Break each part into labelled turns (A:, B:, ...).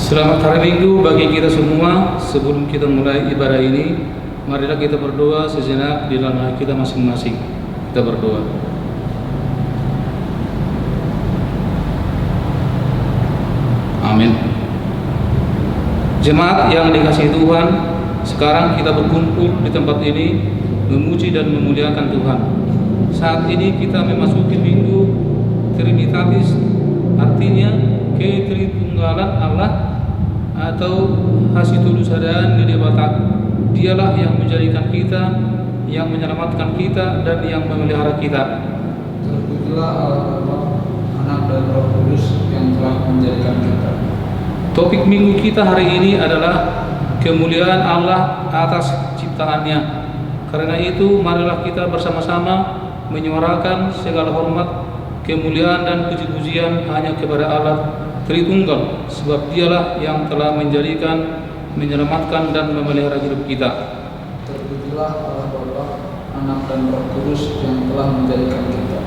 A: Selamat hari Minggu bagi kita semua. Sebelum kita mulai ibadah ini, marilah kita berdoa sejenak di dalam hati kita masing-masing. Kita berdoa. Amin. Jemaat yang dikasihi Tuhan, sekarang kita berkumpul di tempat ini memuji dan memuliakan Tuhan. Saat ini kita memasuki Minggu Trinitatis, artinya ketritunggalan Allah atau hasitulusadaan Nidebata. Dialah yang menjadikan kita, yang menyelamatkan kita, dan yang memelihara kita.
B: Terpujilah Allah Bapa, Anak dan Roh Kudus yang telah menjadikan kita.
A: Topik minggu kita hari ini adalah kemuliaan Allah atas ciptaannya. Karena itu, marilah kita bersama-sama menyuarakan segala hormat, kemuliaan dan puji-pujian hanya kepada Allah Tritunggal, sebab Dialah yang telah menjadikan, menyelamatkan dan memelihara hidup kita.
B: Terpujilah Allah Bapa, Anak dan Roh Kudus yang telah menjadikan kita.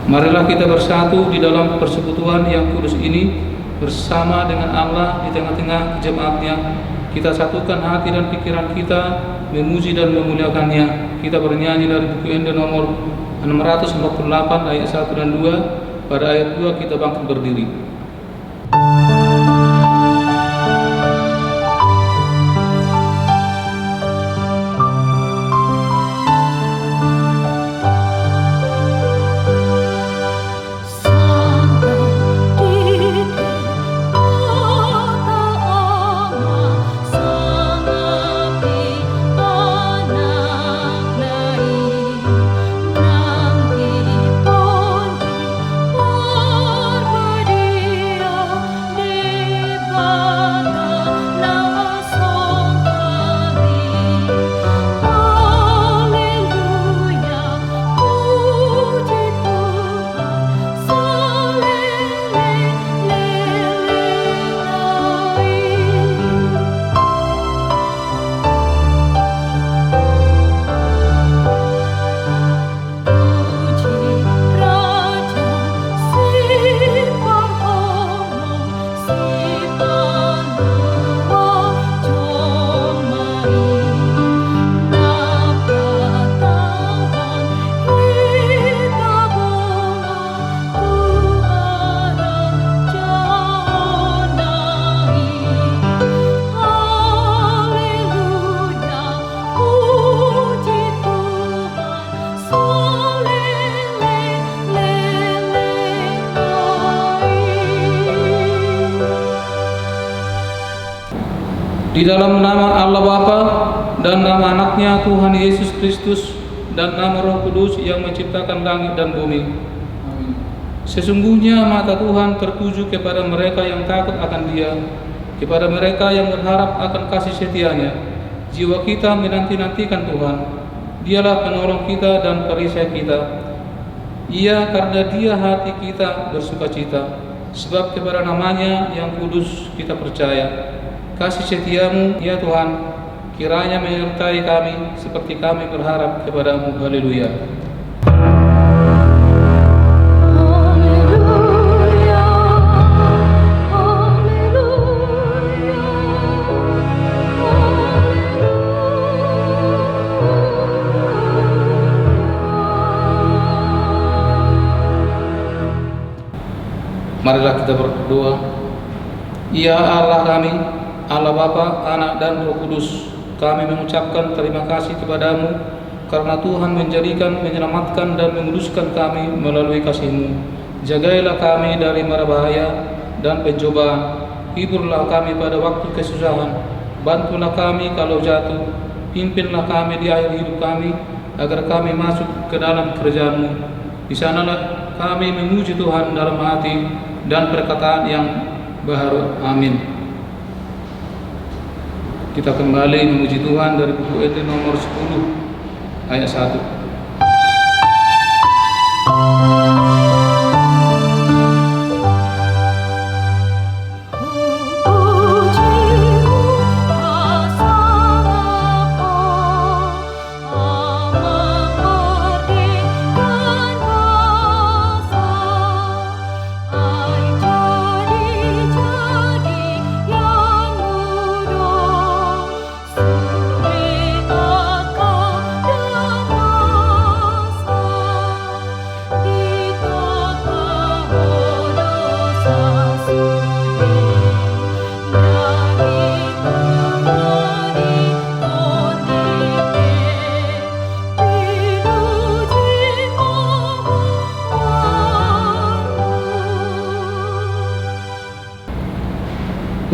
A: Marilah kita bersatu di dalam persekutuan yang kudus ini bersama dengan Allah di tengah-tengah jemaatnya. Kita satukan hati dan pikiran kita memuji dan memuliakannya. Kita bernyanyi dari buku Ende nomor 648 ayat 1 dan 2. Pada ayat 2 kita bangkit berdiri. Di dalam nama Allah Bapa dan nama anaknya Tuhan Yesus Kristus dan nama Roh Kudus yang menciptakan langit dan bumi.
B: Amin.
A: Sesungguhnya mata Tuhan tertuju kepada mereka yang takut akan Dia, kepada mereka yang berharap akan kasih setia-Nya. Jiwa kita menanti-nantikan Tuhan. Dialah penolong kita dan perisai kita. Ia karena Dia hati kita bersukacita, sebab kepada namanya yang kudus kita percaya. Kasih setiamu, ya Tuhan, kiranya menyertai kami seperti kami berharap kepadamu. Haleluya. Marilah kita berdoa. Ya Allah kami, Allah Bapa, Anak dan Roh Kudus, kami mengucapkan terima kasih kepadamu karena Tuhan menjadikan, menyelamatkan dan menguduskan kami melalui kasih-Mu. Jagailah kami dari mara bahaya dan pencobaan. Hiburlah kami pada waktu kesusahan. Bantulah kami kalau jatuh. Pimpinlah kami di akhir hidup kami agar kami masuk ke dalam kerajaan-Mu. Di sanalah kami memuji Tuhan dalam hati dan perkataan yang baharu. Amin. Kita kembali memuji Tuhan dari buku Ende nomor 10 ayat 1.
C: Jadi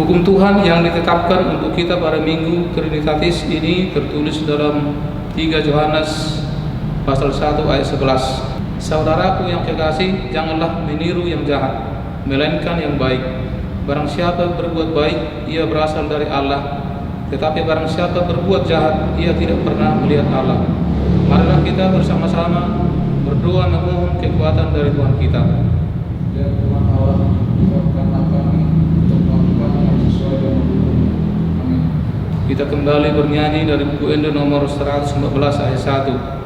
A: Hukum Tuhan yang ditetapkan untuk kita pada Minggu Trinitatis ini tertulis dalam 3 Yohanes pasal 1 ayat 11. Saudaraku yang kekasih, janganlah meniru yang jahat, melainkan yang baik. Barang siapa berbuat baik, ia berasal dari Allah. Tetapi barang siapa berbuat jahat, ia tidak pernah melihat Allah. Marilah kita bersama-sama berdoa memohon kekuatan dari Tuhan kita.
B: Ya Tuhan Allah, kuatkanlah kami untuk melakukan yang sesuai dengan hukum-Mu. Amin.
A: Kita kembali bernyanyi dari buku Ende nomor 114 ayat 1.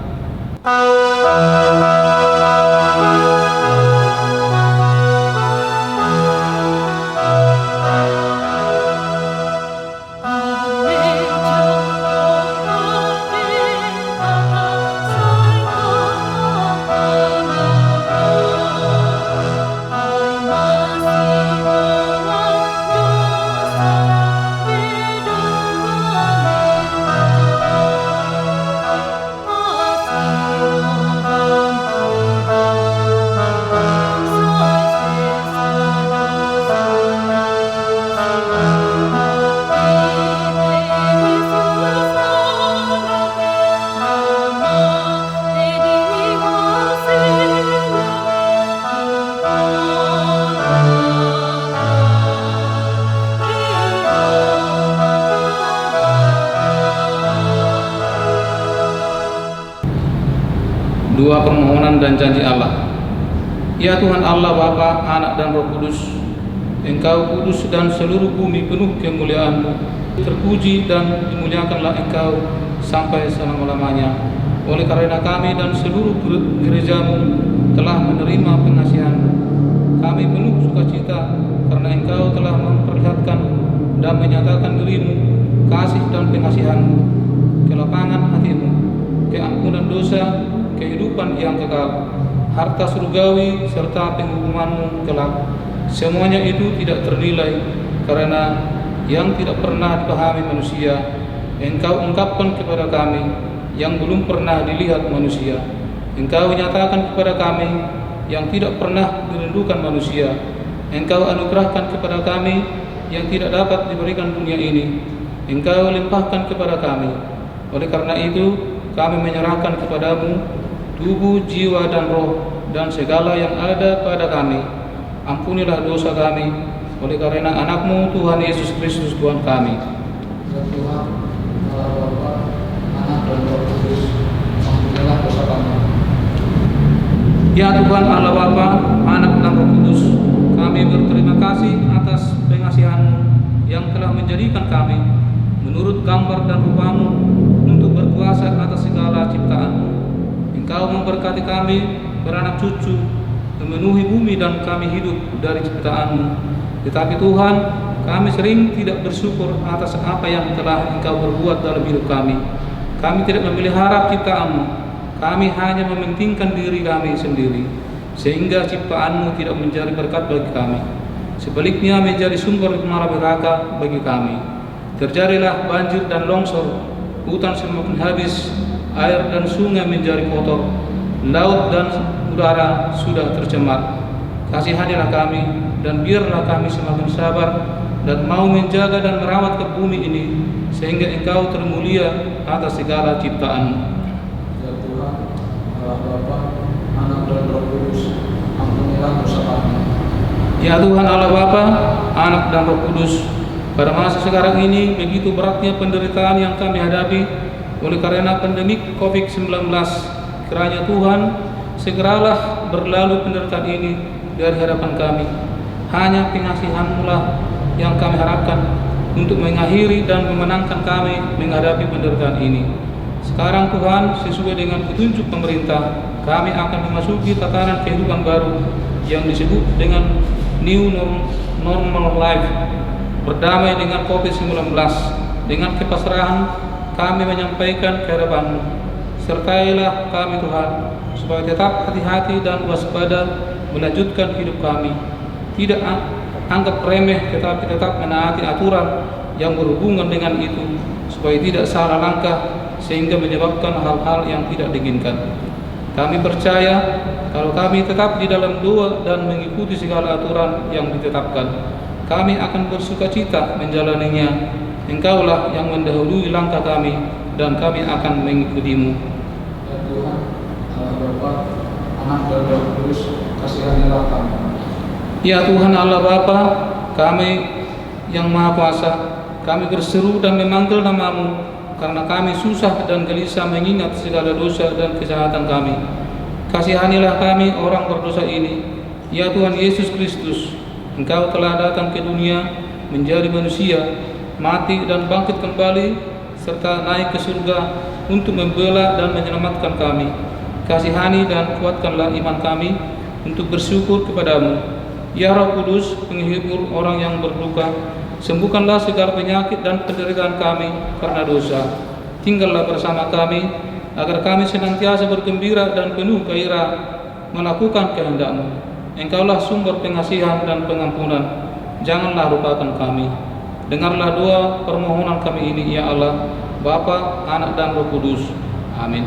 A: Dua permohonan dan janji Allah. Ya Tuhan Allah, Bapa, Anak dan Roh Kudus, Engkau kudus dan seluruh bumi penuh kemuliaan-Mu. Terpuji dan dimuliakanlah Engkau sampai selama-lamanya. Oleh karena kami dan seluruh gereja-Mu telah menerima pengasihan-Mu, kami penuh sukacita karena Engkau telah memperlihatkan dan menyatakan diri-Mu, kasih dan pengasihan-Mu, kelapangan hati-Mu, keampunan dosa, kehidupan yang kekal, harta surgawi, serta penghukuman-Mu kelak. Semuanya itu tidak ternilai karena yang tidak pernah dipahami manusia, Engkau ungkapkan kepada kami yang belum pernah dilihat manusia. Engkau nyatakan kepada kami yang tidak pernah dirindukan manusia. Engkau anugerahkan kepada kami yang tidak dapat diberikan dunia ini. Engkau limpahkan kepada kami. Oleh karena itu, kami menyerahkan kepadamu tubuh, jiwa, dan roh, dan segala yang ada pada kami. Ampunilah dosa kami, oleh karena Anak-Mu Tuhan Yesus Kristus Tuhan kami.
B: Ya Tuhan, Allah Bapa, Anak dan Roh Kudus, ampunilah dosa kami.
A: Ya Tuhan Allah Bapa, Anak dan Roh Kudus, kami berterima kasih atas pengasihan-Mu yang telah menjadikan kami menurut gambar dan rupa-Mu untuk berkuasa atas segala ciptaan-Mu. Engkau memberkati kami beranak cucu, memenuhi bumi dan kami hidup dari ciptaan-Mu. Tetapi Tuhan, kami sering tidak bersyukur atas apa yang telah Engkau berbuat dalam hidup kami. Kami tidak memelihara ciptaan-Mu. Kami hanya mementingkan diri kami sendiri, sehingga ciptaan-Mu tidak menjadi berkat bagi kami. Sebaliknya menjadi sumber malapetaka bagi kami. Terjadilah banjir dan longsor, hutan semakin habis, air dan sungai menjadi kotor, laut dan udara sudah tercemar. Kasihanilah kami, dan biarlah kami semakin sabar dan mau menjaga dan merawat ke bumi ini, sehingga Engkau termulia atas segala ciptaan.
B: Ya Tuhan, Allah Bapa, Anak dan Roh Kudus, ampunilah dosa kami.
A: Ya Tuhan Allah Bapa, Anak dan Roh Kudus, pada masa sekarang ini begitu beratnya penderitaan yang kami hadapi oleh karena pandemik COVID-19. Kiranya Tuhan, segeralah berlalu penderitaan ini dari hadapan kami. Hanya pengasihan-Mu lah yang kami harapkan untuk mengakhiri dan memenangkan kami menghadapi penderitaan ini. Sekarang Tuhan, sesuai dengan petunjuk pemerintah, kami akan memasuki tatanan kehidupan baru yang disebut dengan New Normal Life, berdamai dengan COVID-19. Dengan kepasrahan kami menyampaikan kehadapan-Mu. Sertailah kami Tuhan, supaya tetap hati-hati dan waspada melanjutkan hidup kami. Tidak anggap remeh, tetapi tetap menaati aturan yang berhubungan dengan itu, supaya tidak salah langkah sehingga menyebabkan hal-hal yang tidak diinginkan. Kami percaya kalau kami tetap di dalam doa dan mengikuti segala aturan yang ditetapkan, kami akan bersukacita menjalaninya. Engkaulah yang mendahului langkah kami, dan kami akan mengikutimu.
B: Ya Tuhan, Allah Bapa, Anak dan Roh Kudus, kasihanilah kami.
A: Ya Tuhan Allah Bapa, kami yang Maha Kuasa, kami berseru dan memanggil namamu, karena kami susah dan gelisah mengingat segala dosa dan kejahatan kami. Kasihanilah kami orang berdosa ini. Ya Tuhan Yesus Kristus, Engkau telah datang ke dunia menjadi manusia, mati dan bangkit kembali, serta naik ke surga untuk membela dan menyelamatkan kami. Kasihani dan kuatkanlah iman kami untuk bersyukur kepadamu. Ya Roh Kudus, penghibur orang yang berduka, sembuhkanlah segala penyakit dan penderitaan kami karena dosa. Tinggallah bersama kami, agar kami senantiasa bergembira dan penuh gairah melakukan kehendak-Mu. Engkaulah sumber pengasihan dan pengampunan. Janganlah lupakan kami. Dengarlah doa permohonan kami ini, ya Allah, Bapa, Anak, dan Roh Kudus. Amin.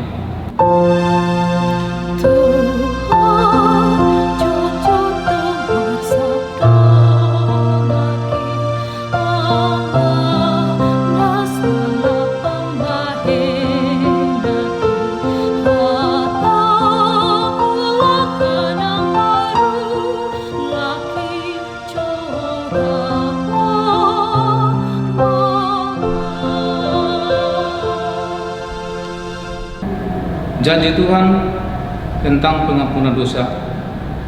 A: Janji Tuhan tentang pengampunan dosa.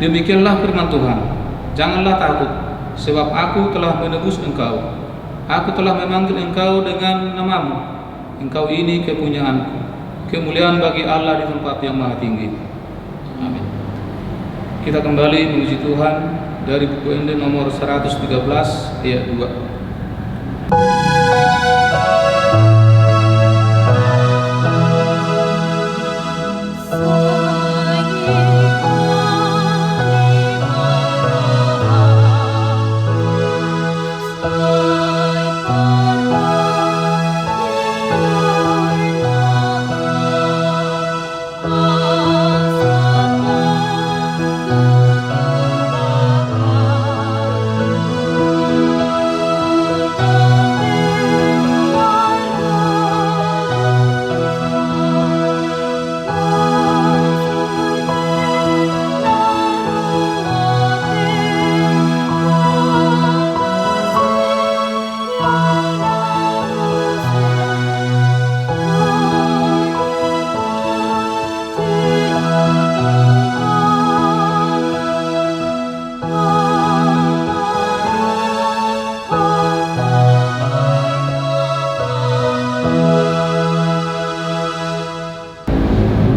A: Demikianlah firman Tuhan. Janganlah takut, sebab aku telah menebus engkau. Aku telah memanggil engkau dengan namamu. Engkau ini kepunyaanku. Kemuliaan bagi Allah di tempat yang maha tinggi. Amin. Kita kembali memuji Tuhan dari buku Ende nomor 113 ayat 2.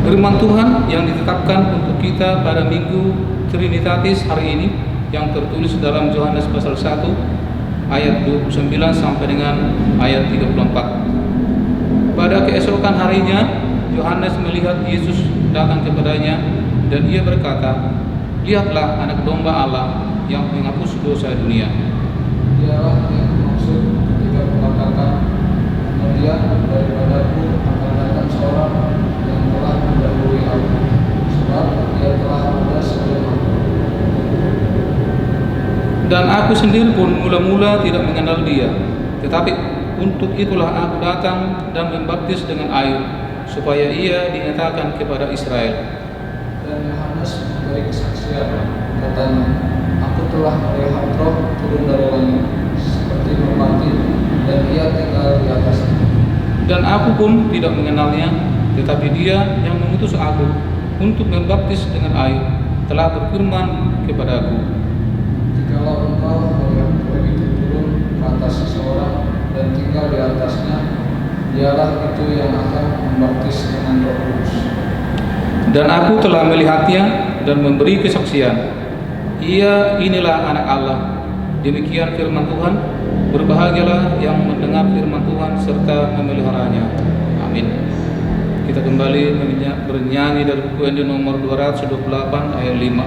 A: Firman Tuhan yang ditetapkan untuk kita pada Minggu Trinitatis hari ini yang tertulis dalam Yohanes pasal 1 ayat 29 sampai dengan ayat 34. Pada keesokan harinya Yohanes melihat Yesus datang kepadanya, dan ia berkata, "Lihatlah anak domba Allah yang menghapus dosa dunia."
B: Dialah yang maksud ketika mengatakan, "Kemudian daripadaku akan datang seorang yang telah mendahului aku, sebab dia telah ada sebelum aku."
A: Dan aku sendiri pun mula-mula tidak mengenal dia, tetapi untuk itulah aku datang dan membaptis dengan air, supaya ia dinyatakan kepada Israel.
B: Dan Yohanes memberi kesaksian, katanya, "Aku telah melihat Roh turun dari langit seperti merpati, dan ia tinggal di atasnya."
A: Dan aku pun tidak mengenalnya, tetapi dia yang mengutus aku untuk membaptis dengan air telah berfirman kepadaku,
B: "Jikalau engkau melihat Roh itu turun ke atas seseorang dan tinggal di atasnya, dialah itu yang akan membaptis dengan Roh Kudus."
A: Dan aku telah melihatnya dan memberi kesaksian. Ia inilah anak Allah. Demikian firman Tuhan. Berbahagialah yang mendengar firman Tuhan serta memeliharanya. Amin. Kita kembali bernyanyi dari buku Ende nomor 228 ayat 5.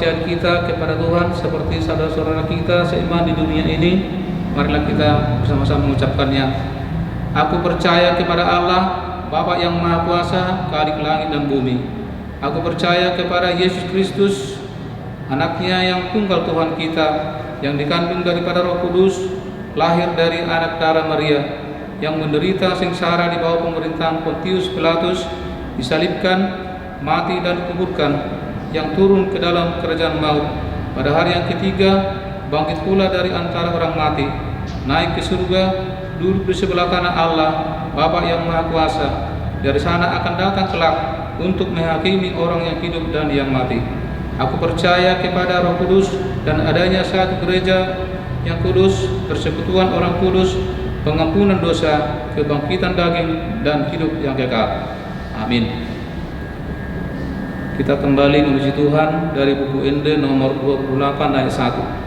A: kepercayaan kita kepada Tuhan seperti saudara-saudara kita seiman di dunia ini. Marilah kita bersama-sama mengucapkannya. Aku percaya kepada Allah, Bapa yang Maha Kuasa, Khalik langit dan bumi. Aku percaya kepada Yesus Kristus, Anaknya yang tunggal Tuhan kita, yang dikandung daripada Roh Kudus, lahir dari anak darah Maria, yang menderita sengsara di bawah pemerintahan Pontius Pilatus, disalibkan, mati dan dikuburkan, yang turun ke dalam kerajaan maut. Pada hari yang ketiga, bangkit pula dari antara orang mati, naik ke surga, duduk di sebelah kanan Allah, Bapa yang Maha Kuasa. Dari sana akan datang kelak untuk menghakimi orang yang hidup dan yang mati. Aku percaya kepada Roh Kudus dan adanya satu gereja yang kudus, persekutuan orang kudus, pengampunan dosa, kebangkitan daging, dan hidup yang kekal. Amin. Kita kembali memuji Tuhan dari buku Ende nomor 28 ayat 1.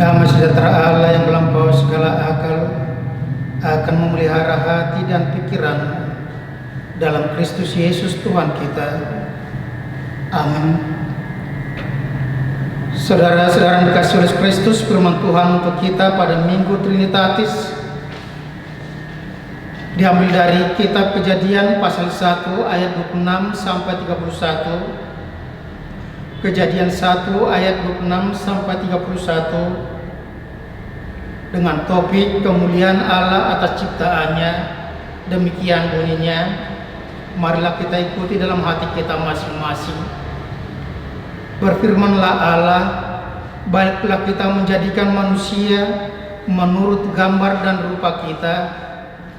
C: Damai sejahtera Allah yang melampaui segala akal akan memelihara hati dan pikiran dalam Kristus Yesus Tuhan kita. Amin. Saudara-saudara yang dikasihi oleh Kristus, firman Tuhan untuk kita pada Minggu Trinitatis diambil dari kitab Kejadian pasal 1 ayat 26 sampai 31. Kejadian 1 ayat 26 sampai 31 dengan topik kemuliaan Allah atas ciptaannya. Demikian bunyinya. Marilah kita ikuti dalam hati kita masing-masing. Berfirmanlah Allah, baiklah kita menjadikan manusia menurut gambar dan rupa kita,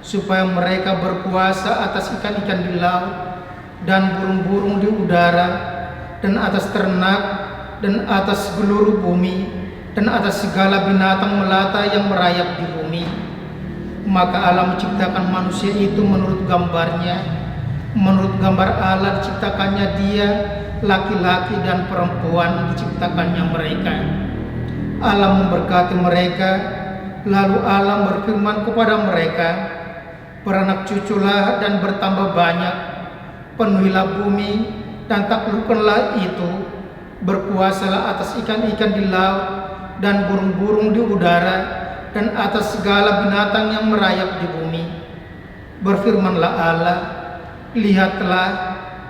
C: supaya mereka berkuasa atas ikan-ikan di laut dan burung-burung di udara, dan atas ternak, dan atas seluruh bumi, dan atas segala binatang melata yang merayap di bumi. Maka Allah menciptakan manusia itu menurut gambarnya. Menurut gambar Allah diciptakannya dia, laki-laki dan perempuan diciptakannya mereka. Allah memberkati mereka, lalu Allah berfirman kepada mereka, beranak cuculah dan bertambah banyak, penuhilah bumi dan taklukkanlah itu, berkuasalah atas ikan-ikan di laut dan burung-burung di udara, dan atas segala binatang yang merayap di bumi. Berfirmanlah Allah, lihatlah,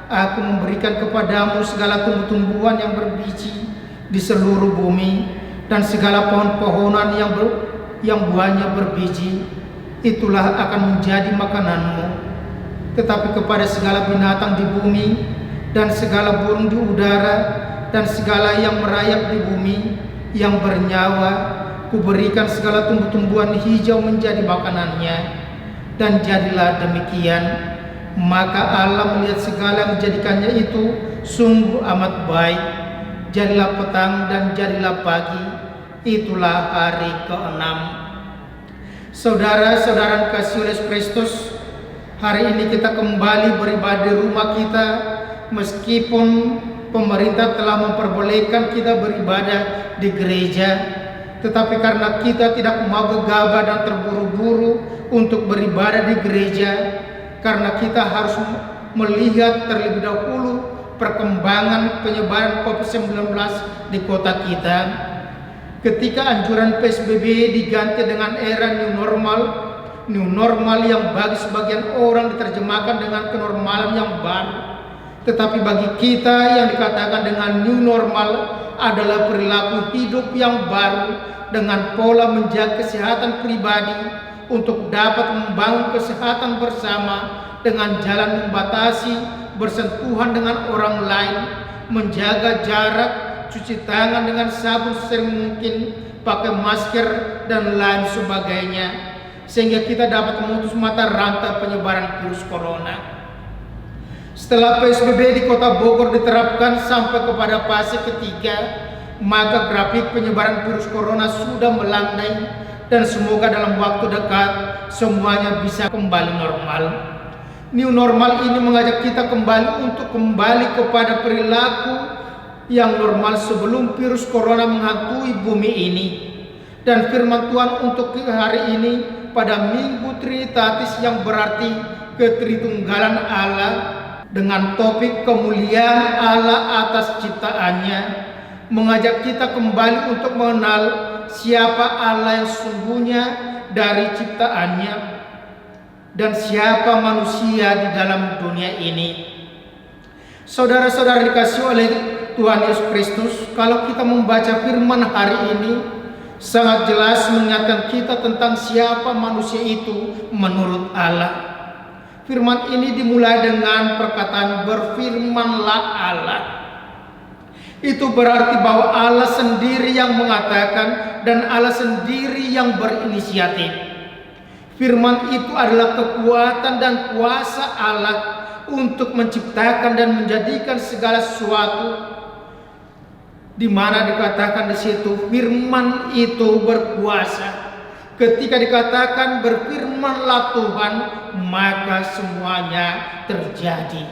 C: aku memberikan kepadamu segala tumbuh-tumbuhan yang berbiji di seluruh bumi, dan segala pohon-pohonan yang buahnya berbiji, itulah akan menjadi makananmu. Tetapi kepada segala binatang di bumi, dan segala burung di udara, dan segala yang merayap di bumi yang bernyawa, kuberikan segala tumbuh-tumbuhan hijau menjadi makanannya. Dan jadilah demikian. Maka Allah melihat segala yang dijadikannya itu sungguh amat baik. Jadilah petang dan jadilah pagi, itulah hari ke-6. Saudara-saudara kasih oleh Kristus, hari ini kita kembali beribadah di rumah kita. Meskipun pemerintah telah memperbolehkan kita beribadah di gereja, tetapi karena kita tidak mau gegabah dan terburu-buru untuk beribadah di gereja, karena kita harus melihat terlebih dahulu perkembangan penyebaran COVID-19 di kota kita. Ketika anjuran PSBB diganti dengan era new normal yang bagi sebagian orang diterjemahkan dengan kenormalan yang baru, Tetapi bagi kita yang dikatakan dengan new normal adalah perilaku hidup yang baru dengan pola menjaga kesehatan pribadi untuk dapat membangun kesehatan bersama dengan jalan membatasi bersentuhan dengan orang lain, menjaga jarak, cuci tangan dengan sabun sering mungkin, pakai masker dan lain sebagainya, sehingga kita dapat memutus mata rantai penyebaran virus corona. Setelah PSBB di Kota Bogor diterapkan sampai kepada fase ketiga, maka grafik penyebaran virus corona sudah melandai dan semoga dalam waktu dekat semuanya bisa kembali normal. New normal ini mengajak kita kembali untuk kembali kepada perilaku yang normal sebelum virus corona menghantui bumi ini. Dan firman Tuhan untuk hari ini pada Minggu Trinitatis yang berarti ketritunggalan Allah dengan topik kemuliaan Allah atas ciptaannya, mengajak kita kembali untuk mengenal siapa Allah yang sesungguhnya dari ciptaannya dan siapa manusia di dalam dunia ini. Saudara-saudara dikasihi oleh Tuhan Yesus Kristus, kalau kita membaca firman hari ini sangat jelas mengingatkan kita tentang siapa manusia itu menurut Allah. Firman ini dimulai dengan perkataan berfirmanlah Allah. Itu berarti bahwa Allah sendiri yang mengatakan dan Allah sendiri yang berinisiatif. Firman itu adalah kekuatan dan kuasa Allah untuk menciptakan dan menjadikan segala sesuatu, di mana dikatakan di situ firman itu berkuasa. Ketika dikatakan berfirmanlah Tuhan, maka semuanya terjadi.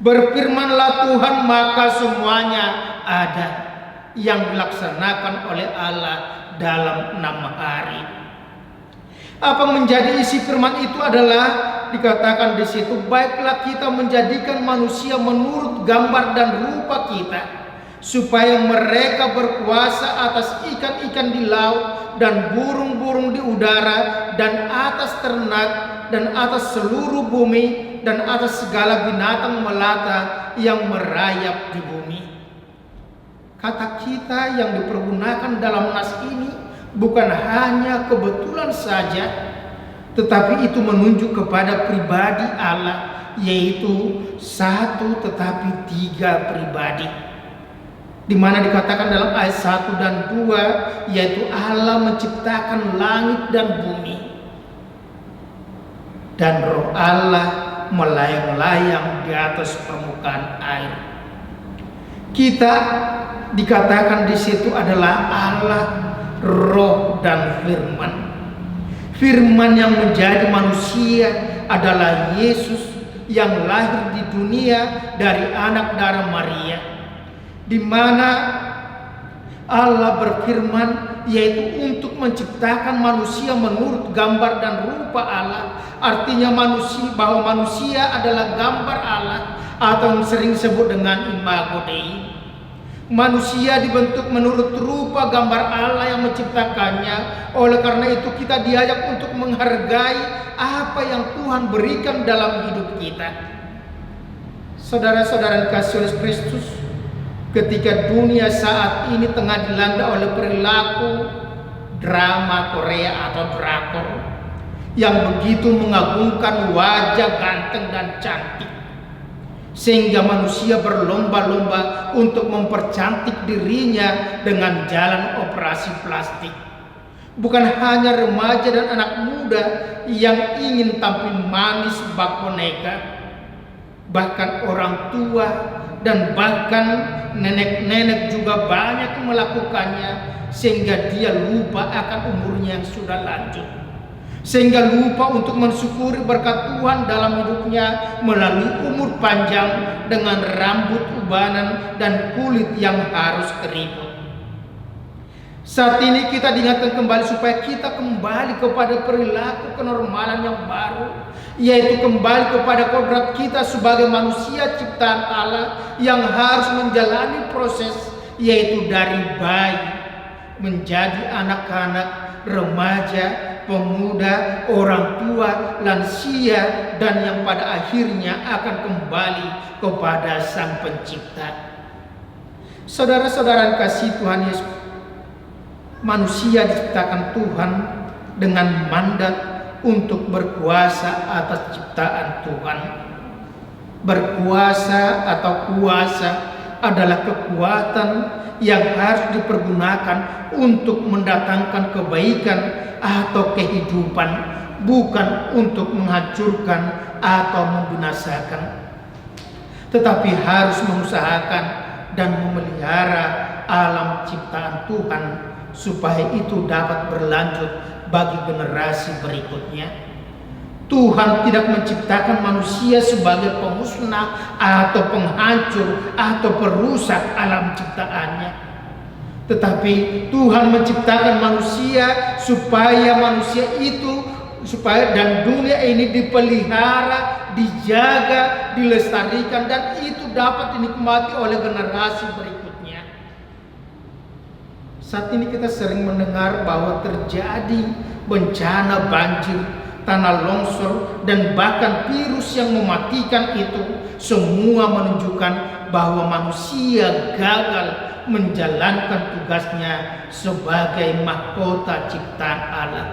C: Berfirmanlah Tuhan, maka semuanya ada yang dilaksanakan oleh Allah dalam 6 hari. Apa menjadi isi firman itu adalah dikatakan di situ, baiklah kita menjadikan manusia menurut gambar dan rupa kita, supaya mereka berkuasa atas ikan-ikan di laut dan burung-burung di udara dan atas ternak dan atas seluruh bumi dan atas segala binatang melata yang merayap di bumi. Kata kita yang dipergunakan dalam nas ini bukan hanya kebetulan saja, tetapi itu menunjuk kepada pribadi Allah, yaitu satu tetapi 3 pribadi. Di mana dikatakan dalam ayat 1 dan 2, yaitu Allah menciptakan langit dan bumi, dan roh Allah melayang-layang di atas permukaan air. Kita dikatakan di situ adalah Allah, roh dan firman. Firman yang menjadi manusia adalah Yesus yang lahir di dunia dari anak darah Maria, di mana Allah berfirman yaitu untuk menciptakan manusia menurut gambar dan rupa Allah. Artinya bahwa manusia adalah gambar Allah, atau yang sering disebut dengan imago Dei. Manusia dibentuk menurut rupa gambar Allah yang menciptakannya. Oleh karena itu kita diajak untuk menghargai apa yang Tuhan berikan dalam hidup kita. Saudara-saudara dikasihi oleh Kristus, ketika dunia saat ini tengah dilanda oleh perilaku drama Korea atau drakor yang begitu mengagungkan wajah ganteng dan cantik, sehingga manusia berlomba-lomba untuk mempercantik dirinya dengan jalan operasi plastik. Bukan hanya remaja dan anak muda yang ingin tampil manis bak boneka, bahkan orang tua dan bahkan nenek-nenek juga banyak yang melakukannya, sehingga dia lupa akan umurnya yang sudah lanjut, sehingga lupa untuk mensyukuri berkat Tuhan dalam hidupnya melalui umur panjang dengan rambut ubanan dan kulit yang harus keriput. Saat ini kita diingatkan kembali supaya kita kembali kepada perilaku kenormalan yang baru, yaitu kembali kepada kodrat kita sebagai manusia ciptaan Allah yang harus menjalani proses, yaitu dari bayi menjadi anak-anak, remaja, pemuda, orang tua, lansia, dan yang pada akhirnya akan kembali kepada Sang Pencipta. Saudara-saudara kasih Tuhan Yesus, manusia diciptakan Tuhan dengan mandat untuk berkuasa atas ciptaan Tuhan. Berkuasa atau kuasa adalah kekuatan yang harus dipergunakan untuk mendatangkan kebaikan atau kehidupan, bukan untuk menghancurkan atau membinasakan, tetapi harus mengusahakan dan memelihara alam ciptaan Tuhan supaya itu dapat berlanjut bagi generasi berikutnya. Tuhan tidak menciptakan manusia sebagai pemusnah atau penghancur atau perusak alam ciptaannya, tetapi Tuhan menciptakan manusia supaya dan dunia ini dipelihara, dijaga, dilestarikan, dan itu dapat dinikmati oleh generasi berikutnya. Saat ini kita sering mendengar bahwa terjadi bencana banjir, tanah longsor, dan bahkan virus yang mematikan. Itu semua menunjukkan bahwa manusia gagal menjalankan tugasnya sebagai mahkota ciptaan Allah.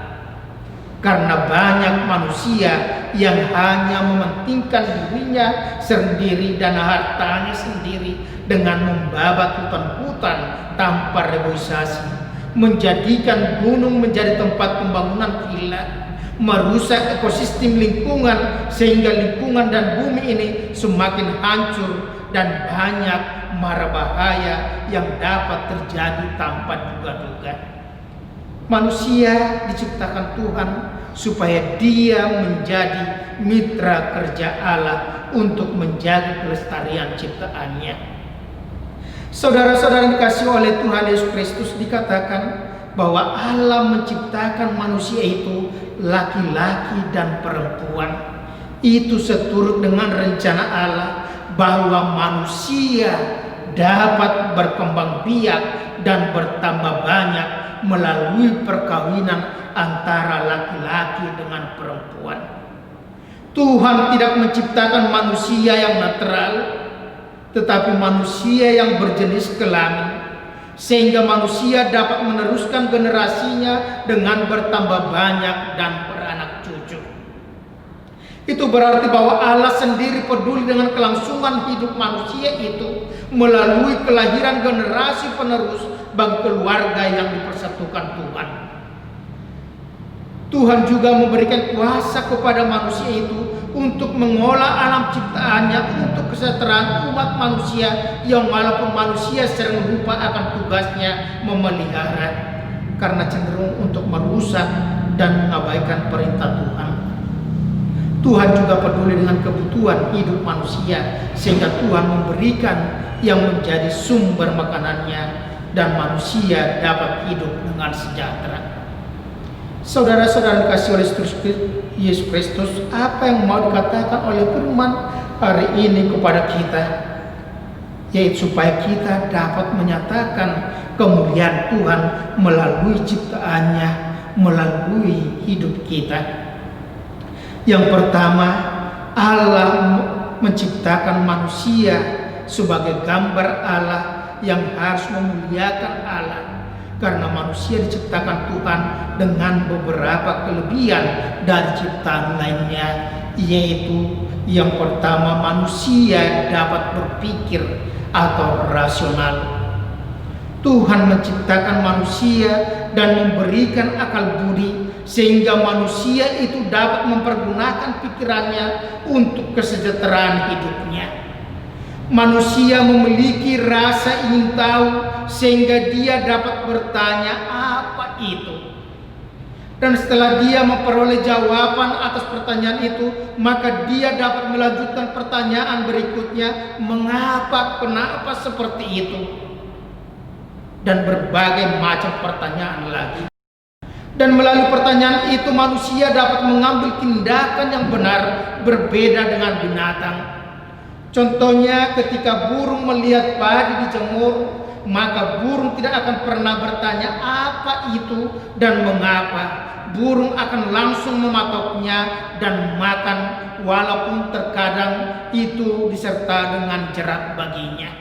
C: Karena banyak manusia yang hanya mementingkan dirinya sendiri dan hartanya sendiri dengan membabat hutan-hutan tanpa reboisasi, menjadikan gunung menjadi tempat pembangunan villa, merusak ekosistem lingkungan sehingga lingkungan dan bumi ini semakin hancur dan banyak mara bahaya yang dapat terjadi tanpa duga-duga. Manusia diciptakan Tuhan supaya dia menjadi mitra kerja Allah untuk menjaga kelestarian ciptaannya. Saudara-saudara yang dikasihi oleh Tuhan Yesus Kristus, dikatakan bahwa Allah menciptakan manusia itu laki-laki dan perempuan. Itu seturut dengan rencana Allah bahwa manusia dapat berkembang biak dan bertambah banyak melalui perkawinan antara laki-laki dengan perempuan. Tuhan tidak menciptakan manusia yang netral, tetapi manusia yang berjenis kelamin, sehingga manusia dapat meneruskan generasinya dengan bertambah banyak dan beranak cucu. Itu berarti bahwa Allah sendiri peduli dengan kelangsungan hidup manusia itu melalui kelahiran generasi penerus bagi keluarga yang dipersatukan Tuhan. Tuhan juga memberikan kuasa kepada manusia itu untuk mengolah alam ciptaannya untuk kesejahteraan umat manusia yang walaupun manusia sering lupa akan tugasnya memelihara karena cenderung untuk merusak dan mengabaikan perintah Tuhan. Tuhan juga peduli dengan kebutuhan hidup manusia sehingga Tuhan memberikan yang menjadi sumber makanannya dan manusia dapat hidup dengan sejahtera. Saudara-saudara dikasihi oleh Yesus Kristus, apa yang mau dikatakan oleh firman hari ini kepada kita, yaitu supaya kita dapat menyatakan kemuliaan Tuhan melalui ciptaannya, melalui hidup kita. Yang pertama, Allah menciptakan manusia sebagai gambar Allah yang harus memuliakan Allah, karena manusia diciptakan Tuhan dengan beberapa kelebihan dari ciptaan lainnya, yaitu yang pertama, manusia dapat berpikir atau rasional. Tuhan menciptakan manusia dan memberikan akal budi sehingga manusia itu dapat mempergunakan pikirannya untuk kesejahteraan hidupnya. Manusia memiliki rasa ingin tahu sehingga dia dapat bertanya apa itu. Dan setelah dia memperoleh jawaban atas pertanyaan itu, maka dia dapat melanjutkan pertanyaan berikutnya, mengapa, kenapa seperti itu, dan berbagai macam pertanyaan lagi. Dan melalui pertanyaan itu manusia dapat mengambil tindakan yang benar, berbeda dengan binatang. Contohnya ketika burung melihat padi dijemur, maka burung tidak akan pernah bertanya apa itu dan mengapa. Burung akan langsung mematoknya dan makan, walaupun terkadang itu diserta dengan jerat baginya.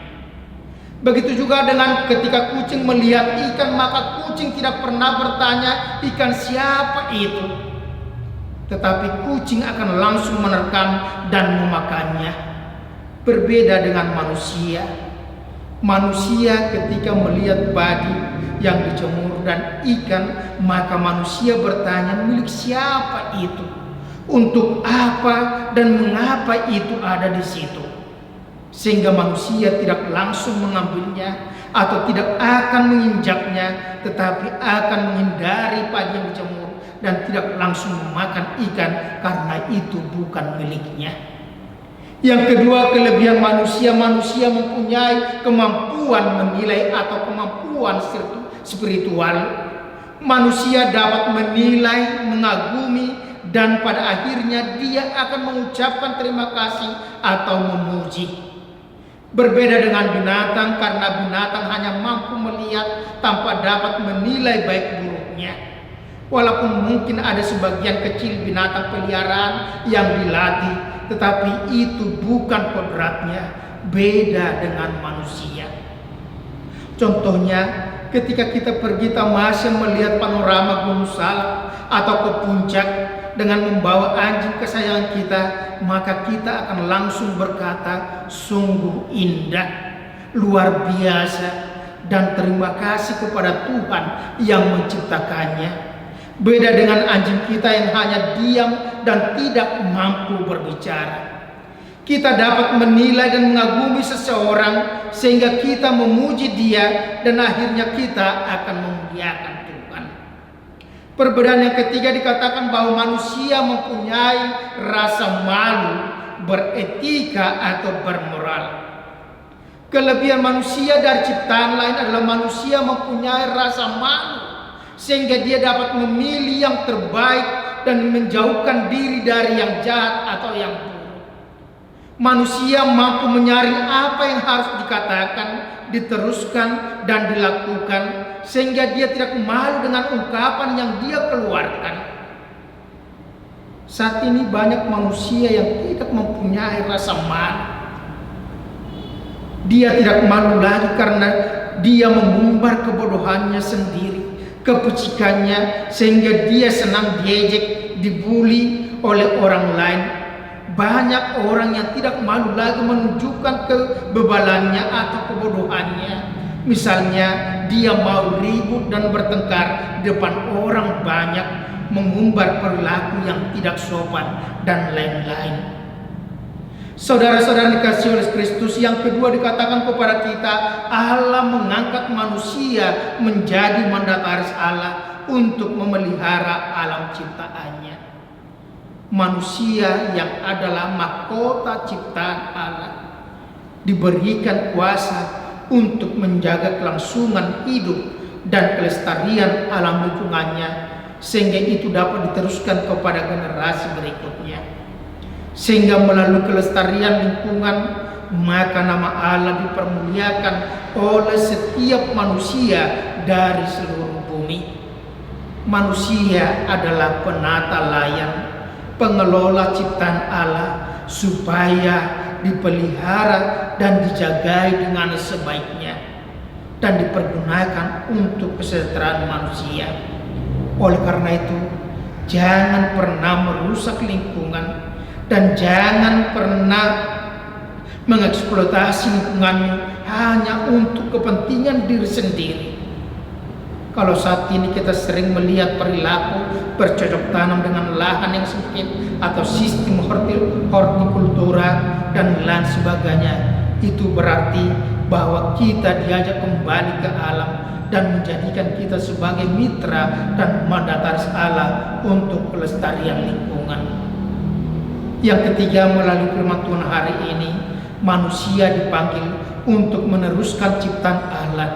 C: Begitu juga dengan ketika kucing melihat ikan, maka kucing tidak pernah bertanya ikan siapa itu, tetapi kucing akan langsung menerkam dan memakannya. Berbeda dengan manusia. Manusia ketika melihat padi yang dijemur dan ikan, maka manusia bertanya milik siapa itu, untuk apa dan mengapa itu ada di situ. Sehingga manusia tidak langsung mengambilnya atau tidak akan menginjaknya, tetapi akan menghindari padi yang dijemur dan tidak langsung memakan ikan karena itu bukan miliknya. Yang kedua, kelebihan manusia mempunyai kemampuan menilai atau kemampuan spiritual. Manusia dapat menilai, mengagumi, dan pada akhirnya dia akan mengucapkan terima kasih atau memuji. Berbeda dengan binatang, karena binatang hanya mampu melihat tanpa dapat menilai baik buruknya. Walaupun mungkin ada sebagian kecil binatang peliharaan yang dilatih, tetapi itu bukan kodratnya, beda dengan manusia. Contohnya, ketika kita pergi tamasya melihat panorama Gunung Salak atau ke puncak dengan membawa anjing kesayangan kita, maka kita akan langsung berkata, sungguh indah, luar biasa, dan terima kasih kepada Tuhan yang menciptakannya. Beda dengan anjing kita yang hanya diam dan tidak mampu berbicara. Kita dapat menilai dan mengagumi seseorang sehingga kita memuji dia dan akhirnya kita akan memuliakan Tuhan. Perbedaan yang ketiga dikatakan bahwa manusia mempunyai rasa malu, beretika atau bermoral. Kelebihan manusia dari ciptaan lain adalah manusia mempunyai rasa malu, sehingga dia dapat memilih yang terbaik dan menjauhkan diri dari yang jahat atau yang buruk. Manusia mampu menyaring apa yang harus dikatakan, diteruskan, dan dilakukan, sehingga dia tidak malu dengan ungkapan yang dia keluarkan. Saat ini banyak manusia yang tidak mempunyai rasa malu. Dia tidak malu lagi karena dia mengumbar kebodohannya sendiri, kepicikannya, sehingga dia senang diejek, dibuli oleh orang lain. Banyak orang yang tidak malu lagi menunjukkan kebebalannya atau kebodohannya. Misalnya, dia mau ribut dan bertengkar di depan orang banyak, mengumbar perilaku yang tidak sopan, dan lain-lain. Saudara-saudara dikasihi oleh Kristus, yang kedua dikatakan kepada kita, Allah mengangkat manusia menjadi mandataris Allah untuk memelihara alam ciptaannya. Manusia yang adalah mahkota ciptaan Allah diberikan kuasa untuk menjaga kelangsungan hidup dan kelestarian alam lingkungannya, sehingga itu dapat diteruskan kepada generasi berikutnya. Sehingga melalui kelestarian lingkungan, maka nama Allah dipermuliakan oleh setiap manusia dari seluruh bumi. Manusia adalah penata layan, pengelola ciptaan Allah, supaya dipelihara dan dijagai dengan sebaiknya dan dipergunakan untuk kesejahteraan manusia. Oleh karena itu, jangan pernah merusak lingkungan dan jangan pernah mengeksploitasi lingkunganmu hanya untuk kepentingan diri sendiri. Kalau saat ini kita sering melihat perilaku bercocok tanam dengan lahan yang sempit atau sistem hortikultura dan lain sebagainya, itu berarti bahwa kita diajak kembali ke alam dan menjadikan kita sebagai mitra dan mandataris Allah untuk pelestarian lingkungan. Yang ketiga, melalui firman Tuhan hari ini, manusia dipanggil untuk meneruskan ciptaan Allah.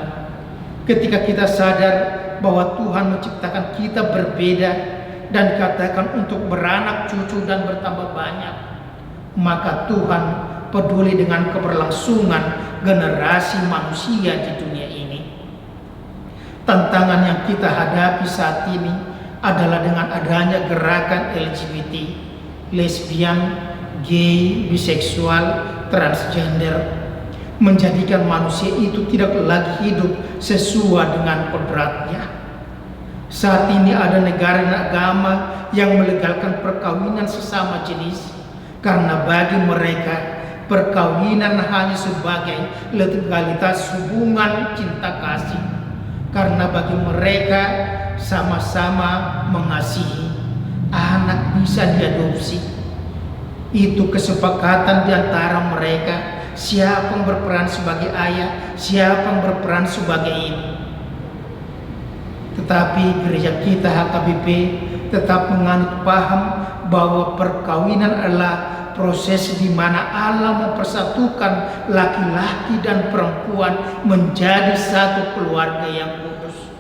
C: Ketika kita sadar bahwa Tuhan menciptakan kita berbeda dan dikatakan untuk beranak cucu dan bertambah banyak, maka Tuhan peduli dengan keberlangsungan generasi manusia di dunia ini. Tantangan yang kita hadapi saat ini adalah dengan adanya gerakan LGBT, lesbian, gay, biseksual, transgender, menjadikan manusia itu tidak lagi hidup sesuai dengan kodratnya. Saat ini ada negara dan agama yang melegalkan perkawinan sesama jenis, karena bagi mereka perkawinan hanya sebagai legalitas hubungan cinta kasih. Karena bagi mereka sama-sama mengasihi, anak bisa diadopsi. Itu kesepakatan di antara mereka, siapa yang berperan sebagai ayah, siapa yang berperan sebagai ibu. Tetapi gereja kita HKBP tetap menganut paham bahwa perkawinan adalah proses di mana Allah mempersatukan laki-laki dan perempuan menjadi satu keluarga yang kudus.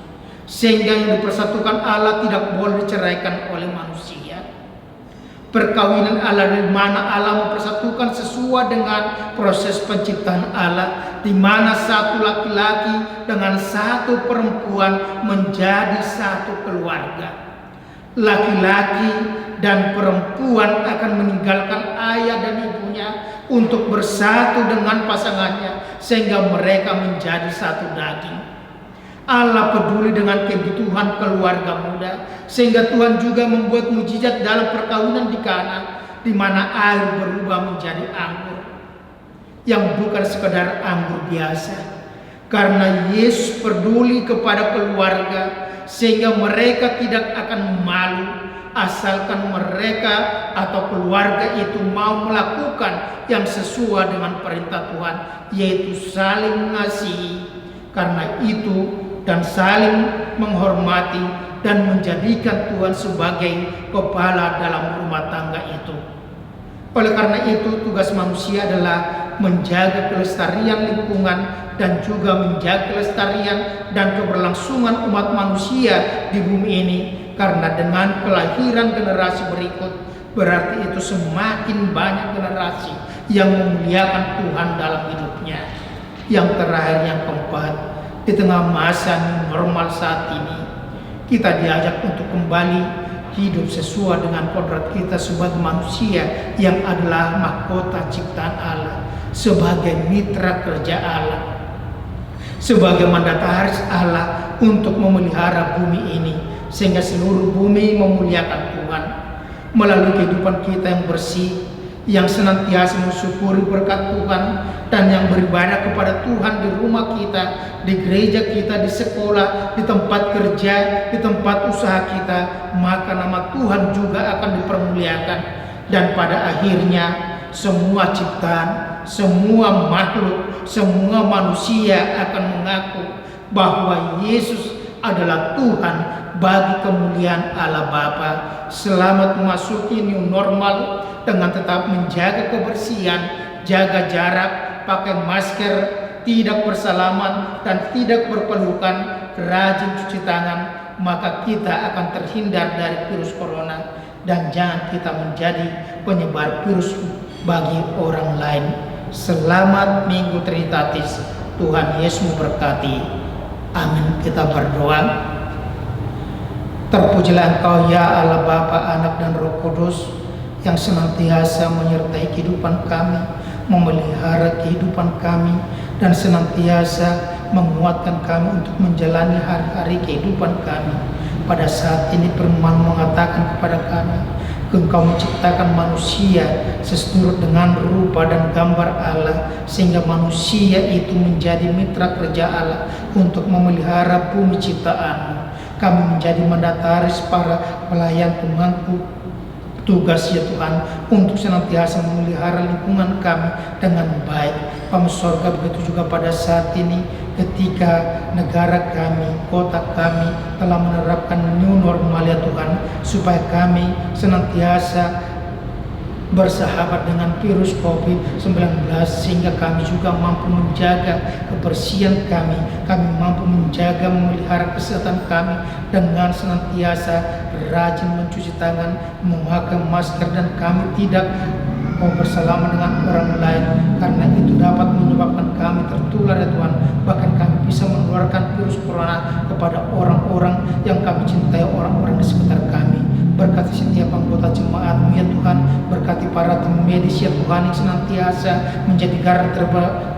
C: Sehingga yang dipersatukan Allah tidak boleh diceraikan oleh manusia. Perkawinan Allah di mana Allah mempersatukan sesuai dengan proses penciptaan Allah, di mana satu laki-laki dengan satu perempuan menjadi satu keluarga. Laki-laki dan perempuan akan meninggalkan ayah dan ibunya untuk bersatu dengan pasangannya sehingga mereka menjadi satu daging. Allah peduli dengan kebutuhan keluarga muda, sehingga Tuhan juga membuat mujizat dalam perkawinan di Kana, di mana air berubah menjadi anggur yang bukan sekedar anggur biasa. Karena Yesus peduli kepada keluarga, sehingga mereka tidak akan malu asalkan mereka atau keluarga itu mau melakukan yang sesuai dengan perintah Tuhan, yaitu saling mengasihi. Karena itu dan saling menghormati dan menjadikan Tuhan sebagai kepala dalam rumah tangga itu. Oleh karena itu, tugas manusia adalah menjaga kelestarian lingkungan dan juga menjaga kelestarian dan keberlangsungan umat manusia di bumi ini. Karena dengan kelahiran generasi berikut, berarti itu semakin banyak generasi yang memuliakan Tuhan dalam hidupnya. Yang terakhir, yang keempat, di tengah masa normal saat ini, kita diajak untuk kembali hidup sesuai dengan kodrat kita sebagai manusia yang adalah mahkota ciptaan Allah, sebagai mitra kerja Allah, sebagai mandataris Allah untuk memelihara bumi ini, sehingga seluruh bumi memuliakan Tuhan melalui kehidupan kita yang bersih, yang senantiasa mensyukuri berkat Tuhan, dan yang beribadah kepada Tuhan di rumah kita, di gereja kita, di sekolah, di tempat kerja, di tempat usaha kita, maka nama Tuhan juga akan dipermuliakan. Dan pada akhirnya semua ciptaan, semua makhluk, semua manusia akan mengaku bahwa Yesus adalah Tuhan bagi kemuliaan Allah Bapa. Selamat memasuki new normal dengan tetap menjaga kebersihan, jaga jarak, pakai masker, tidak bersalaman dan tidak berpelukan, rajin cuci tangan, maka kita akan terhindar dari virus corona, dan jangan kita menjadi penyebar virus bagi orang lain. Selamat Minggu Trinitatis, Tuhan Yesus memberkati. Amin. Kita berdoa. Terpujilah Engkau ya Allah Bapa, Anak dan Roh Kudus, yang senantiasa menyertai kehidupan kami, memelihara kehidupan kami, dan senantiasa menguatkan kami untuk menjalani hari-hari kehidupan kami. Pada saat ini firman mengatakan kepada kami, Engkau menciptakan manusia seturut dengan rupa dan gambar Allah, sehingga manusia itu menjadi mitra kerja Allah untuk memelihara bumi ciptaan. Kami menjadi mandataris para pelayan pemangku tugas ya Tuhan, untuk senantiasa memelihara lingkungan kami dengan baik. Kami surga, begitu juga pada saat ini ketika negara kami, kota kami telah menerapkan new normal ya Tuhan, supaya kami senantiasa bersahabat dengan virus COVID-19, sehingga kami juga mampu menjaga kebersihan kami mampu menjaga memelihara kesehatan kami dengan senantiasa rajin mencuci tangan, memakai masker, dan kami tidak mau bersalaman dengan orang lain, karena itu dapat menyebabkan kami tertular ya Tuhan. Bahkan kami bisa menularkan virus corona kepada orang-orang yang kami cintai, orang-orang di sekitar kami. Berkati setiap anggota jemaat-Mu ya Tuhan, berkati para tim medis ya Tuhan yang senantiasa menjadi garda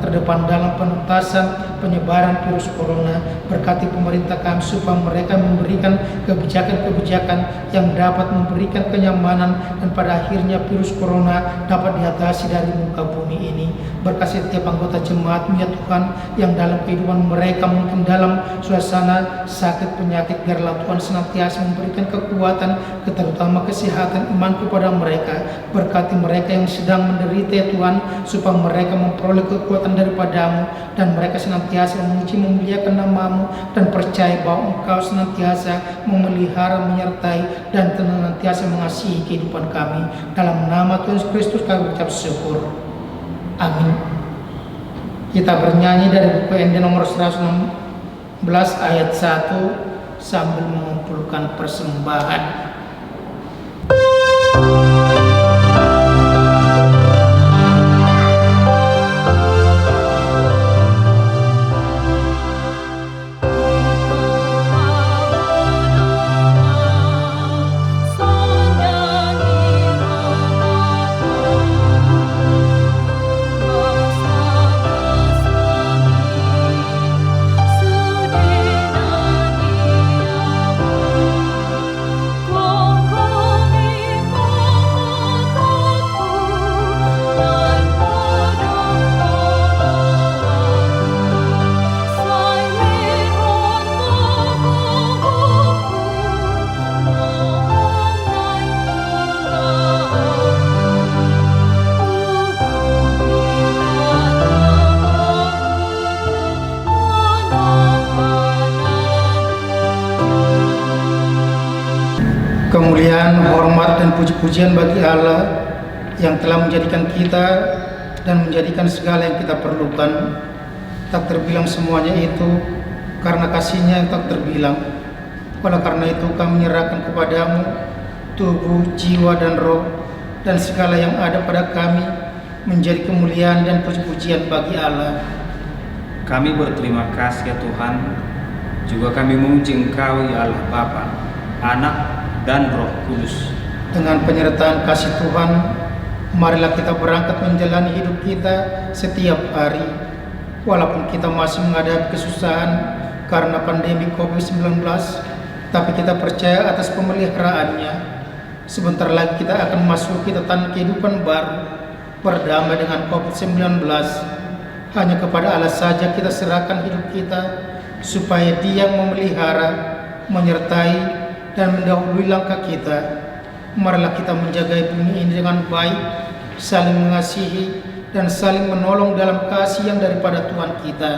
C: terdepan dalam penuntasan penyebaran virus corona. Berkati pemerintah kami supaya mereka memberikan kebijakan-kebijakan yang dapat memberikan kenyamanan dan pada akhirnya virus corona dapat diatasi dari muka bumi ini. Berkati setiap anggota jemaat-Mu ya Tuhan yang dalam kehidupan mereka mungkin dalam suasana sakit penyakit, biarlah Tuhan senantiasa memberikan kekuatan, terutama kesehatan iman kepada mereka. Berkati mereka yang sedang menderita ya Tuhan, supaya mereka memperoleh kekuatan daripada-Mu dan mereka senantiasa memuji memuliakan nama-Mu dan percaya bahwa Engkau senantiasa memelihara, menyertai dan senantiasa mengasihi kehidupan kami. Dalam nama Tuhan Yesus Kristus kami ucap syukur. Amin. Kita bernyanyi dari buku ND nomor 116 ayat 1 sambil mengumpulkan persembahan. Kemuliaan, hormat, dan puji-pujian bagi Allah yang telah menjadikan kita dan menjadikan segala yang kita perlukan. Tak terbilang semuanya itu karena kasih-Nya yang tak terbilang. Oleh karena itu kami menyerahkan kepada-Mu tubuh, jiwa, dan roh, dan segala yang ada pada kami menjadi kemuliaan dan puji-pujian bagi Allah.
D: Kami berterima kasih ya Tuhan, juga kami memuji Engkau ya Allah Bapa, Anak, dan Roh Kudus.
C: Dengan penyertaan kasih Tuhan, marilah kita berangkat menjalani hidup kita setiap hari. Walaupun kita masih menghadapi kesusahan karena pandemi COVID-19, tapi kita percaya atas pemeliharaannya. Sebentar lagi kita akan memasuki tatanan kehidupan baru, berdamai dengan COVID-19. Hanya kepada Allah saja kita serahkan hidup kita, supaya Dia yang memelihara, menyertai, dan mendahului langkah kita. Marilah kita menjaga bumi ini dengan baik, saling mengasihi dan saling menolong dalam kasih yang daripada Tuhan kita.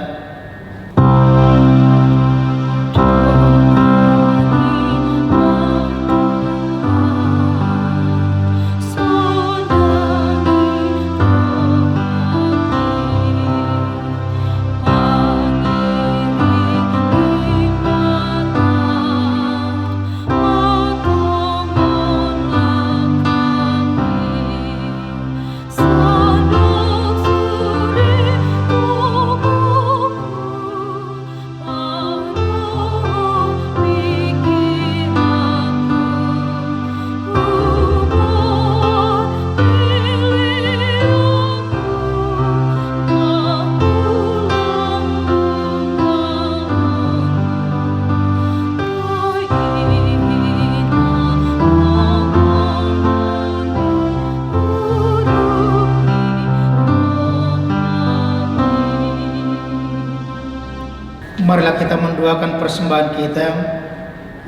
C: Marilah kita mendoakan persembahan kita.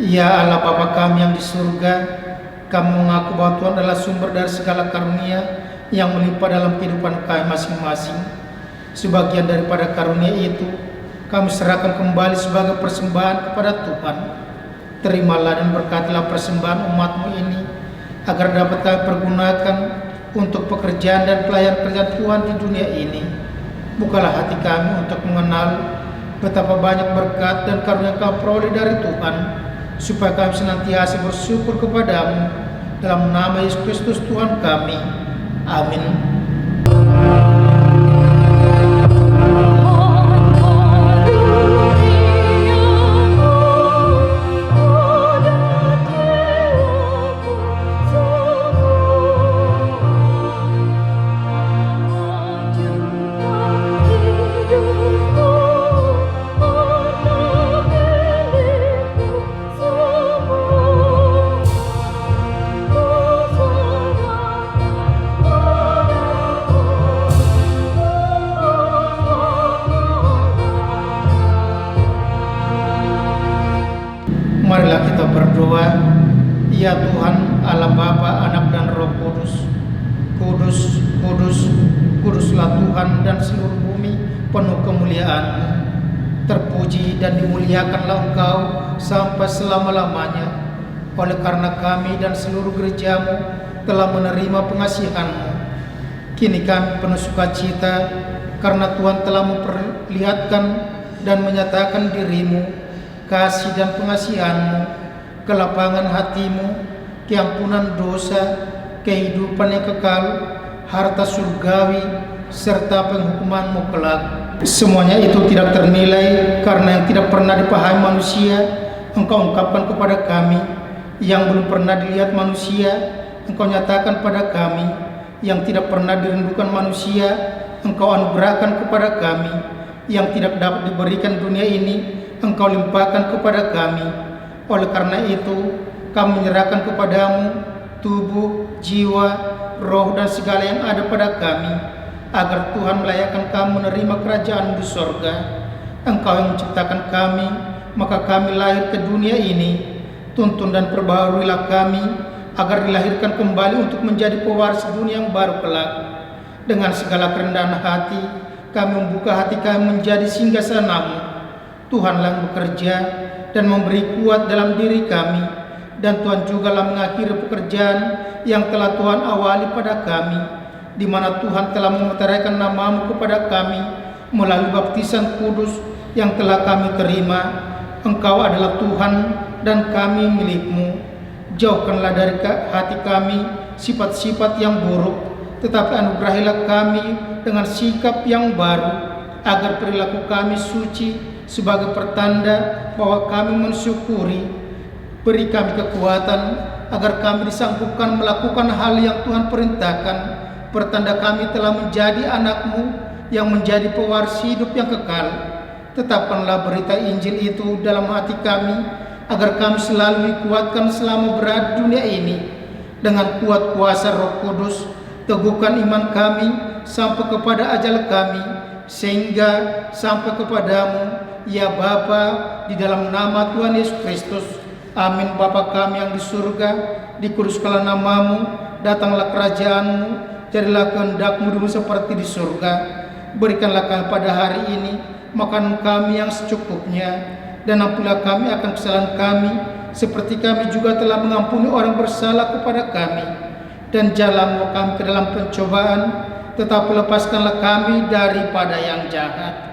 C: Ya Allah Bapa kami yang di surga, kami mengaku bahwa Tuhan adalah sumber dari segala karunia yang melimpah dalam kehidupan kami masing-masing. Sebagian daripada karunia itu kami serahkan kembali sebagai persembahan kepada Tuhan. Terimalah dan berkatilah persembahan umat-Mu ini, agar dapat kami pergunakan untuk pekerjaan dan pelayan-pelayan Tuhan di dunia ini. Bukalah hati kami untuk mengenal betapa banyak berkat dan karunia Kau peroleh dari Tuhan, supaya kami senantiasa bersyukur kepada-Mu. Dalam nama Yesus Kristus Tuhan kami. Amin. Marilah kita berdoa. Ya Tuhan, Allah Bapa, Anak dan Roh Kudus. Kudus, kudus, kuduslah Tuhan, dan seluruh bumi penuh kemuliaan-Mu. Terpuji dan dimuliakanlah Engkau sampai selama-lamanya. Oleh karena kami dan seluruh gereja-Mu telah menerima pengasihan-Mu, kini kami penuh sukacita karena Tuhan telah memperlihatkan dan menyatakan diri-Mu, kasih dan pengasihan-Mu, kelapangan hati-Mu, keampunan dosa, kehidupan yang kekal, harta surgawi, serta penghukuman-Mu kelak. Semuanya itu tidak ternilai karena yang tidak pernah dipahami manusia, Engkau ungkapkan kepada kami. Yang belum pernah dilihat manusia, Engkau nyatakan pada kami. Yang tidak pernah dirindukan manusia, Engkau anugerahkan kepada kami. Yang tidak dapat diberikan dunia ini, Engkau limpahkan kepada kami. Oleh karena itu, kami menyerahkan kepadamu tubuh, jiwa, roh, dan segala yang ada pada kami, agar Tuhan melayakkan kami menerima kerajaan di sorga. Engkau yang menciptakan kami, maka kami lahir ke dunia ini. Tuntun dan perbaharuilah kami, agar dilahirkan kembali untuk menjadi pewaris dunia yang baru kelak. Dengan segala kerendahan hati, kami membuka hati kami menjadi singgasana-Mu. Tuhanlah yang bekerja dan memberi kuat dalam diri kami, dan Tuhan jugalah mengakhiri pekerjaan yang telah Tuhan awali pada kami, di mana Tuhan telah memeteraikan nama-Mu kepada kami melalui baptisan kudus yang telah kami terima. Engkau adalah Tuhan dan kami milik-Mu. Jauhkanlah dari hati kami sifat-sifat yang buruk, tetapi anugerahilah kami dengan sikap yang baru, agar perilaku kami suci sebagai pertanda bahwa kami mensyukuri. Beri kami kekuatan agar kami disanggupkan melakukan hal yang Tuhan perintahkan, pertanda kami telah menjadi anak-Mu yang menjadi pewaris hidup yang kekal. Tetapkanlah berita Injil itu dalam hati kami, agar kami selalu dikuatkan selama berada di dunia ini. Dengan kuat kuasa Roh Kudus, teguhkan iman kami sampai kepada ajal kami, sehingga sampai kepadamu, ya Bapa, di dalam nama Tuhan Yesus Kristus. Amin. Bapa kami yang di surga, dikuduskanlah nama-Mu, datanglah kerajaan-Mu, jadilah kehendak-Mu dulu seperti di surga. Berikanlah kami pada hari ini makanan kami yang secukupnya, dan ampunilah kami akan kesalahan kami, seperti kami juga telah mengampuni orang bersalah kepada kami. Dan janganlah membawa kami ke dalam pencobaan, tetapi lepaskanlah kami daripada yang jahat.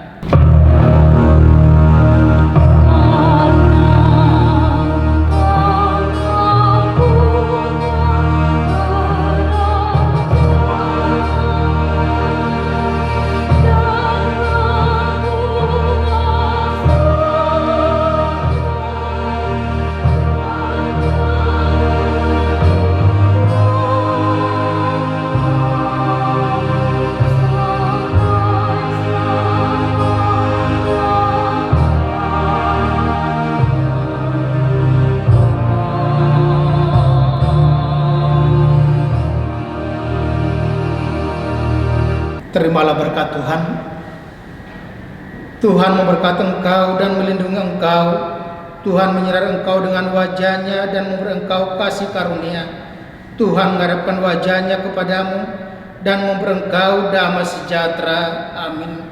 C: Terimalah berkat Tuhan. Tuhan memberkati engkau dan melindungi engkau. Tuhan menyertai engkau dengan wajah-Nya dan memberi engkau kasih karunia. Tuhan menghadapkan wajah-Nya kepadamu dan memberi engkau damai sejahtera. Amin.